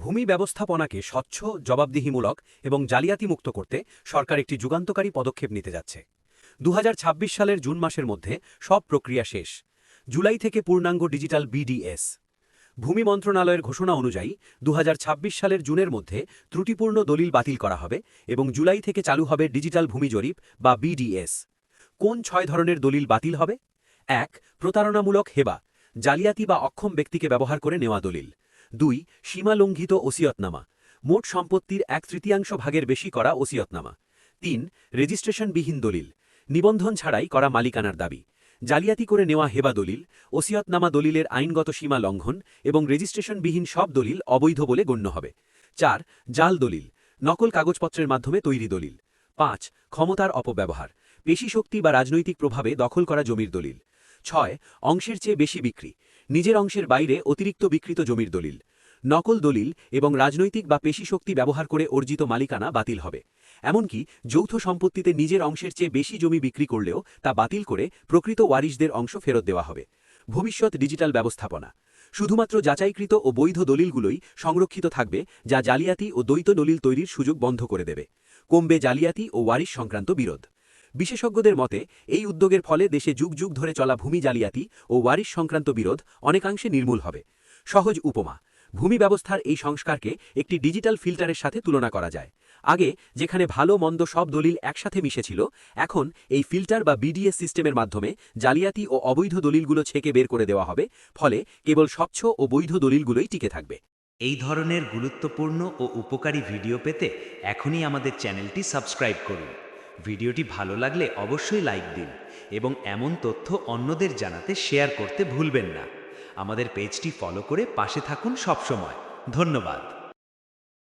ভূমি ব্যবস্থাপনাকে স্বচ্ছ, জবাবদিহিমূলক এবং জালিয়াতিমুক্ত করতে সরকার একটি যুগান্তকারী পদক্ষেপ নিতে যাচ্ছে। ২০২৬ সালের জুন মাসের মধ্যে সব প্রক্রিয়া শেষ। জুলাই থেকে পূর্ণাঙ্গ ডিজিটাল বিডিএস। ভূমি মন্ত্রণালয়ের ঘোষণা অনুযায়ী ২০২৬ সালের জুনের মধ্যে ত্রুটিপূর্ণ দলিল বাতিল করা হবে এবং জুলাই থেকে চালু হবে ডিজিটাল ভূমি জরিপ বা বিডিএস। কোন ৬ ধরনের দলিল বাতিল হবে? ১. প্রতারণামূলক হেবা, জালিয়াতি বা অক্ষম ব্যক্তিকে ব্যবহার করে নেওয়া দলিল। ২. সীমালঙ্ঘিত ওসিয়তনামা, মোট সম্পত্তির ১/৩ ভাগের বেশি করা ওসিয়তনামা। ৩. রেজিস্ট্রেশনবিহীন দলিল, নিবন্ধন ছাড়াই করা মালিকানার দাবি। জালিয়াতি করে নেওয়া হেবা দলিল, ওসিয়তনামা দলিলের আইনগত সীমা লঙ্ঘন এবং রেজিস্ট্রেশনবিহীন সব দলিল অবৈধ বলে গণ্য হবে। ৪. জাল দলিল, নকল কাগজপত্রের মাধ্যমে তৈরি দলিল। ৫. ক্ষমতার অপব্যবহার, পেশিশক্তি বা রাজনৈতিক প্রভাবে দখল করা জমির দলিল। ৬. অংশের চেয়ে বেশি বিক্রি, নিজের অংশের বাইরে অতিরিক্ত বিকৃত জমির দলিল। নকল দলিল এবং রাজনৈতিক বা পেশিশক্তি ব্যবহার করে অর্জিত মালিকানা বাতিল হবে। এমনকি যৌথ সম্পত্তিতে নিজের অংশের চেয়ে বেশি জমি বিক্রি করলেও তা বাতিল করে প্রকৃত ওয়ারিশদের অংশ ফেরত দেওয়া হবে। ভবিষ্যৎ ডিজিটাল ব্যবস্থাপনা, শুধুমাত্র যাচাইকৃত ও বৈধ দলিলগুলোই সংরক্ষিত থাকবে, যা জালিয়াতি ও দ্বৈত দলিল তৈরির সুযোগ বন্ধ করে দেবে। কমবে জালিয়াতি ও ওয়ারিশ সংক্রান্ত বিরোধ। বিশেষজ্ঞদের মতে এই উদ্যোগের ফলে দেশে যুগ যুগ ধরে চলা ভূমি জালিয়াতি ও ওয়ারিশ সংক্রান্ত বিরোধ অনেকাংশে নির্মূল হবে। সহজ উপমা, ভূমি ব্যবস্থার এই সংস্কারকে একটি ডিজিটাল ফিল্টারের সাথে তুলনা করা যায়। আগে যেখানে ভালো মন্দ সব দলিল একসাথে মিশেছিল, এখন এই ফিল্টার বা বিডিএস সিস্টেমের মাধ্যমে জালিয়াতি ও অবৈধ দলিলগুলো ছেঁকে বের করে দেওয়া হবে, ফলে কেবল স্বচ্ছ ও বৈধ দলিলগুলোই টিকে থাকবে। এই ধরনের গুরুত্বপূর্ণ ও উপকারী ভিডিও পেতে এখনই আমাদের চ্যানেলটি সাবস্ক্রাইব করুন। ভিডিওটি ভালো লাগলে অবশ্যই লাইক দিন এবং এমন তথ্য অন্যদের জানাতে শেয়ার করতে ভুলবেন না। আমাদের পেজটি ফলো করে পাশে থাকুন সবসময়। ধন্যবাদ।